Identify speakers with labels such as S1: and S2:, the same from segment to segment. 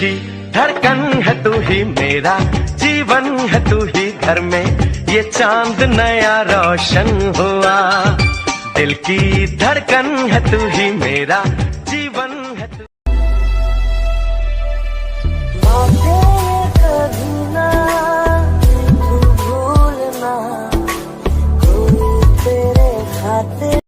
S1: की धड़कन है तू ही मेरा जीवन है तू ही घर में ये चांद नया रोशन हुआ दिल की धड़कन है तू ही मेरा जीवन है तू
S2: कभी ना तू भूलना कोई तेरे खातिर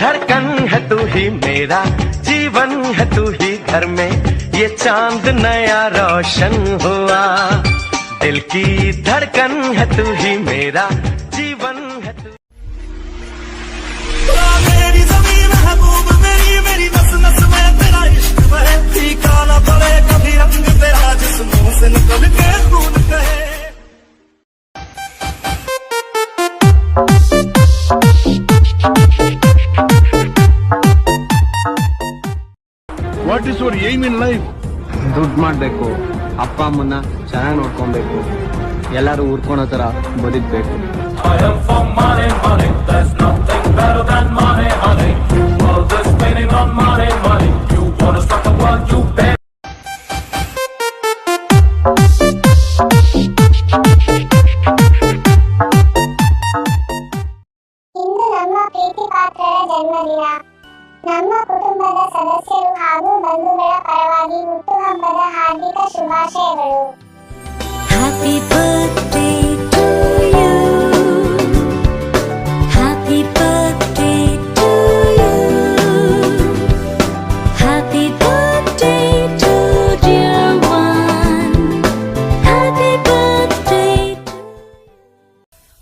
S1: धड़कन है तू ही मेरा जीवन है तू ही घर में ये चांद नया रोशन हुआ दिल की धड़कन है तू ही मेरा जीवन है तू
S3: मेरी ज़मीन महबूब मेरी नस नस में तेरा इश्क बहे फीका न पड़े कभी रंग तेरा जिस्मों से निकल के खून कहे
S4: what is your aim in life?
S5: ದುಡ್ಡು ಮಾಡಬೇಕು, ಅಪ್ಪ ಅಮ್ಮನ್ನ ಚೆನ್ನಾಗಿ ನೋಡ್ಕೊಬೇಕು, ಎಲ್ಲರೂ ಊರ್ಕೊಳೋ ಥರ ಬದುಕಬೇಕು.
S6: ಇಂದು ನಮ್ಮ ಪ್ರೀತಿ ಪಾತ್ರರ ಜನ್ಮದಿನ. ನಮ್ಮ ಕುಟುಂಬದ ಸದಸ್ಯರು ಹಾಗೂ ಬಂಧುಗಳ ಪರವಾಗಿ ಹುಟ್ಟುಹಬ್ಬದ ಹಾರ್ದಿಕ ಶುಭಾಶಯಗಳು.
S2: Happy birthday to you. Happy birthday to you. Happy birthday to dear one. Happy birthday to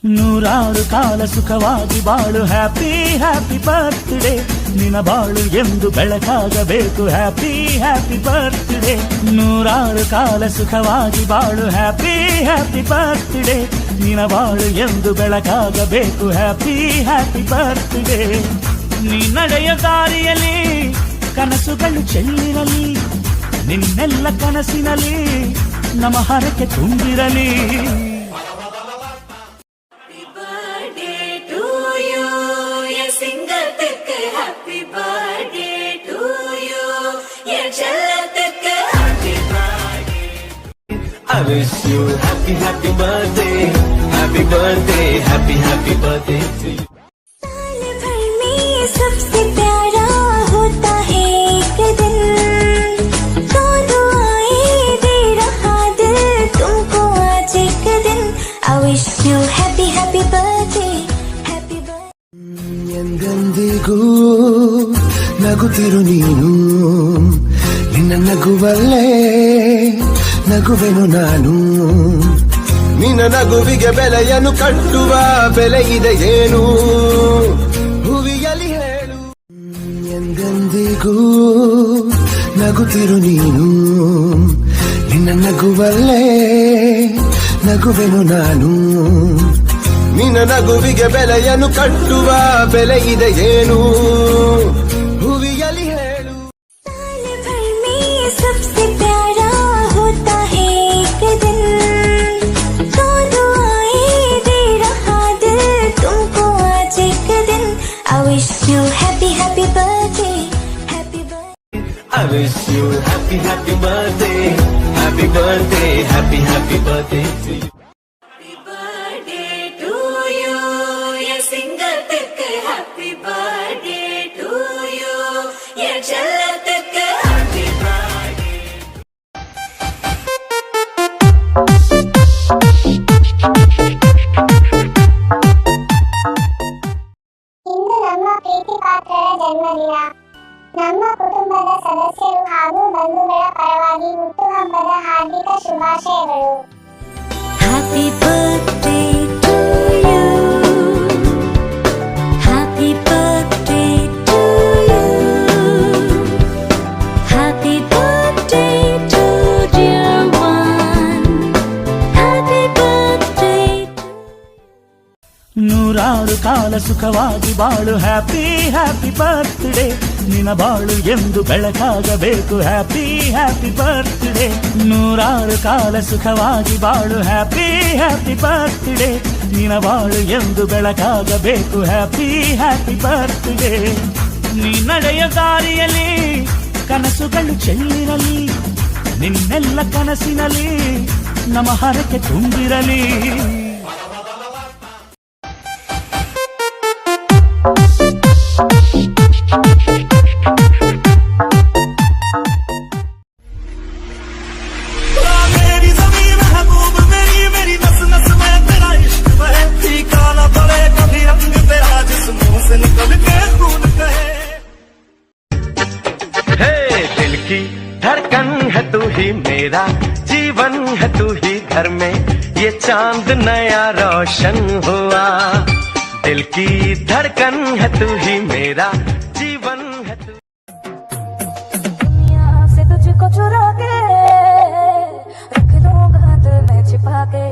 S3: ನೂರಾರು ಕಾಲ ಸುಖವಾಗಿ ಬಾಳು ಹ್ಯಾಪಿ ಹ್ಯಾಪಿ ಬರ್ತ್ಡೇ ನಿನ್ನ ಬಾಳು ಎಂದು ಬೆಳಕಾಗಬೇಕು ಹ್ಯಾಪಿ ಹ್ಯಾಪಿ ಬರ್ತ್ಡೇ ನೂರಾರು ಕಾಲ ಸುಖವಾಗಿ ಬಾಳು ಹ್ಯಾಪಿ ಹ್ಯಾಪಿ ಬರ್ತ್ಡೇ ನಿನ್ನ ಬಾಳು ಎಂದು ಬೆಳಕಾಗಬೇಕು ಹ್ಯಾಪಿ ಹ್ಯಾಪಿ ಬರ್ತ್ಡೇ ನೀ ನಡೆಯ ದಾರಿಯಲ್ಲಿ ಕನಸುಗಳು ಚೆಲ್ಲಿರಲಿ ನಿನ್ನೆಲ್ಲ ಕನಸಿನಲ್ಲಿ ನಮ್ಮ ಹರಕೆ ತುಂಬಿರಲಿ
S2: Happy birthday to you. Yeah, Jalatka. Happy birthday.
S1: I wish you happy happy birthday happy birthday happy birthday to you.
S2: साल भर में सबसे प्यारा होता है एक दिन तो दुआएं दे रहा दिल तुमको आज एक दिन. I wish you happy happy birthday.
S7: ಎಂದೆಂದಿಗೂ ನಗುತ್ತಿರು ನೀನು ನಿನ್ನ ನಗುವಲ್ಲೇ ನಗುವೆನು ನಾನು ನಿನ್ನ ನಗುವಿಗೆ ಬೆಲೆಯನ್ನು ಕಟ್ಟುವ ಬೆಲೆ ಇದೆ ಏನು ಹುವಿಯಲ್ಲಿ ಹೇಳು ಎಂದೆಂದಿಗೂ ನಗುತ್ತಿರು ನೀನು ನಿನ್ನ ನಗುವಲ್ಲೇ ನಗುವೆನು ನಾನು ನಿನ್ನ ನಗುವಿಗೆ ಬೆಲೆಯನ್ನು ಕಟ್ಟುವ ಬೆಲೆ ಇದೆ ಏನು ಹುವಿಯಲ್ಲಿ ಹೇಳು.
S2: साल भर में सबसे प्यारा होता है एक दिन तो दुआएं दे रहा दिल तुमको आज एक दिन. I wish you happy happy birthday happy birthday.
S1: I wish you happy happy birthday happy birthday to you.
S2: Happy birthday to you. Yeah, Jalatka. Happy birthday.
S6: ಇಂದು ನಮ್ಮ ಪ್ರೀತಿ ಪಾತ್ರರ ಜನ್ಮದಿನ. ನಮ್ಮ ಕುಟುಂಬದ ಸದಸ್ಯರು ಹಾಗೂ ಬಂಧುಗಳ ಪರವಾಗಿ ಹುಟ್ಟುಹಬ್ಬದ ಹಾರ್ದಿಕ ಶುಭಾಶಯಗಳು.
S2: Happy birthday to you. Happy birthday to you. Happy birthday to dear one. Happy birthday
S3: ನೂರಾರು ಕಾಲ ಸುಖವಾಗಿ ಬಾಳು ಹ್ಯಾಪಿ ಹ್ಯಾಪಿ ಬರ್ತ್ಡೇ ನಿನ ಬಾಳು ಎಂದು ಬೆಳಕಾಗಬೇಕು ಹ್ಯಾಪಿ ಹ್ಯಾಪಿ ಬರ್ತ್ಡೇ ನೂರಾರು ಕಾಲ ಸುಖವಾಗಿ ಬಾಳು ಹ್ಯಾಪಿ ಹ್ಯಾಪಿ ಬರ್ತ್ಡೇ ನಿನ ಬಾಳು ಎಂದು ಬೆಳಕಾಗಬೇಕು ಹ್ಯಾಪಿ ಹ್ಯಾಪಿ ಬರ್ತ್ಡೇ ನೀ ನಡೆಯ ದಾರಿಯಲ್ಲಿ ಕನಸುಗಳು ಚೆಲ್ಲಿರಲಿ ನಿನ್ನೆಲ್ಲ ಕನಸಿನಲ್ಲಿ ನಮ್ಮ ಹರಕೆ ತುಂಬಿರಲಿ मेरी ज़मीन महबूब मेरी मेरी नस नस में तेरा इश्क बहे फीका न पड़े कभी रंग तेरा जिस्मों से निकल के खून बहे
S1: हे दिल की धड़कन है तू ही मेरा जीवन है तू ही घर में ये चांद नया रोशन हुआ दिल की धड़कन है तू ही मेरा जीवन है तू
S2: दुनिया से तुझको चुरा के रख दूंगा दिल में छिपा के